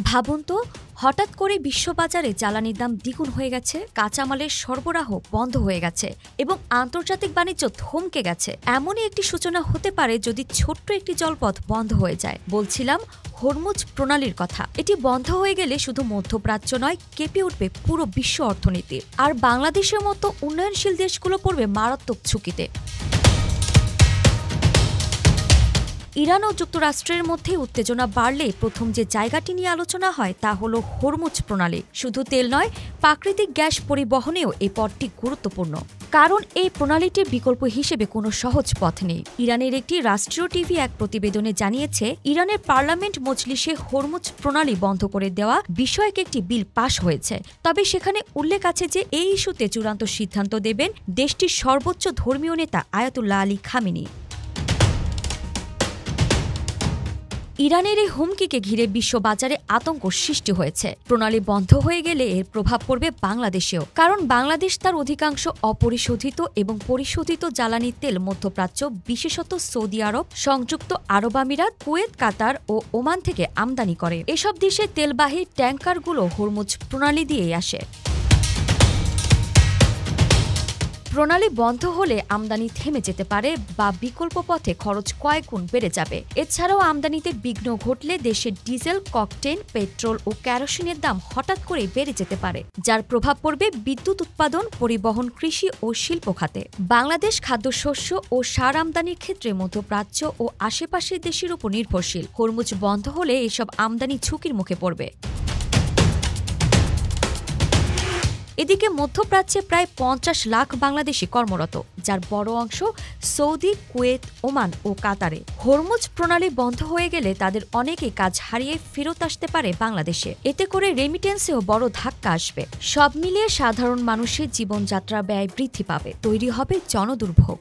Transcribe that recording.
ভাবুন তো, হঠাৎ করে বিশ্ববাজারে জ্বালানির দাম দ্বিগুণ হয়ে গেছে, কাঁচামালের সরবরাহ বন্ধ হয়ে গেছে এবং আন্তর্জাতিক বাণিজ্য থমকে গেছে। এমনই একটি সূচনা হতে পারে যদি ছোট্ট একটি জলপথ বন্ধ হয়ে যায়। বলছিলাম হরমুজ প্রণালীর কথা। এটি বন্ধ হয়ে গেলে শুধু মধ্যপ্রাচ্য নয়, কেঁপে উঠবে পুরো বিশ্ব অর্থনীতি। আর বাংলাদেশের মতো উন্নয়নশীল দেশগুলো পড়বে মারাত্মক ঝুঁকিতে। ইরান ও যুক্তরাষ্ট্রের মধ্যে উত্তেজনা বাড়লে প্রথম যে জায়গাটি নিয়ে আলোচনা হয় তা হল হরমুজ প্রণালী। শুধু তেল নয়, প্রাকৃতিক গ্যাস পরিবহনেও এই পথটি গুরুত্বপূর্ণ। কারণ এই প্রণালীটির বিকল্প হিসেবে কোনো সহজ পথ নেই। ইরানের একটি রাষ্ট্রীয় টিভি এক প্রতিবেদনে জানিয়েছে, ইরানের পার্লামেন্ট মজলিসে হরমুজ প্রণালী বন্ধ করে দেওয়া বিষয়ক একটি বিল পাশ হয়েছে। তবে সেখানে উল্লেখ আছে যে এই ইস্যুতে চূড়ান্ত সিদ্ধান্ত দেবেন দেশটির সর্বোচ্চ ধর্মীয় নেতা আয়াতুল্লাহ আলী খামেনি। ইরানের এই হুমকিকে ঘিরে বিশ্ববাজারে আতঙ্ক সৃষ্টি হয়েছে। প্রণালী বন্ধ হয়ে গেলে এর প্রভাব পড়বে বাংলাদেশেও। কারণ বাংলাদেশ তার অধিকাংশ অপরিশোধিত এবং পরিশোধিত জ্বালানি তেল মধ্যপ্রাচ্য, বিশেষত সৌদি আরব, সংযুক্ত আরব আমিরাত, কুয়েত, কাতার ও ওমান থেকে আমদানি করে। এসব দেশে তেলবাহী ট্যাঙ্কারগুলো হরমুজ প্রণালী দিয়েই আসে। প্রণালী বন্ধ হলে আমদানি থেমে যেতে পারে বা বিকল্প পথে খরচ কয়েক গুণ বেড়ে যাবে। এছাড়াও আমদানিতে বিঘ্ন ঘটলে দেশের ডিজেল, ককটেন, পেট্রোল ও কেরোসিনের দাম হঠাৎ করে বেড়ে যেতে পারে, যার প্রভাব পড়বে বিদ্যুৎ উৎপাদন, পরিবহন, কৃষি ও শিল্প খাতে। বাংলাদেশ খাদ্যশস্য ও সার আমদানির ক্ষেত্রে মধ্যপ্রাচ্য ও আশেপাশের দেশের উপর নির্ভরশীল। হরমুজ বন্ধ হলে এসব আমদানি ঝুঁকির মুখে পড়বে। এদিকে মধ্যপ্রাচ্যে প্রায় ৫০ লাখ বাংলাদেশি কর্মরত, যার বড় অংশ সৌদি, কুয়েত, ওমান ও কাতারে। হরমুজ প্রণালী বন্ধ হয়ে গেলে তাদের অনেকেই কাজ হারিয়ে ফেরত আসতে পারে বাংলাদেশে। এতে করে রেমিটেন্সেও বড় ধাক্কা আসবে। সব মিলিয়ে সাধারণ মানুষের জীবনযাত্রা ব্যয় বৃদ্ধি পাবে, তৈরি হবে জনদুর্ভোগ।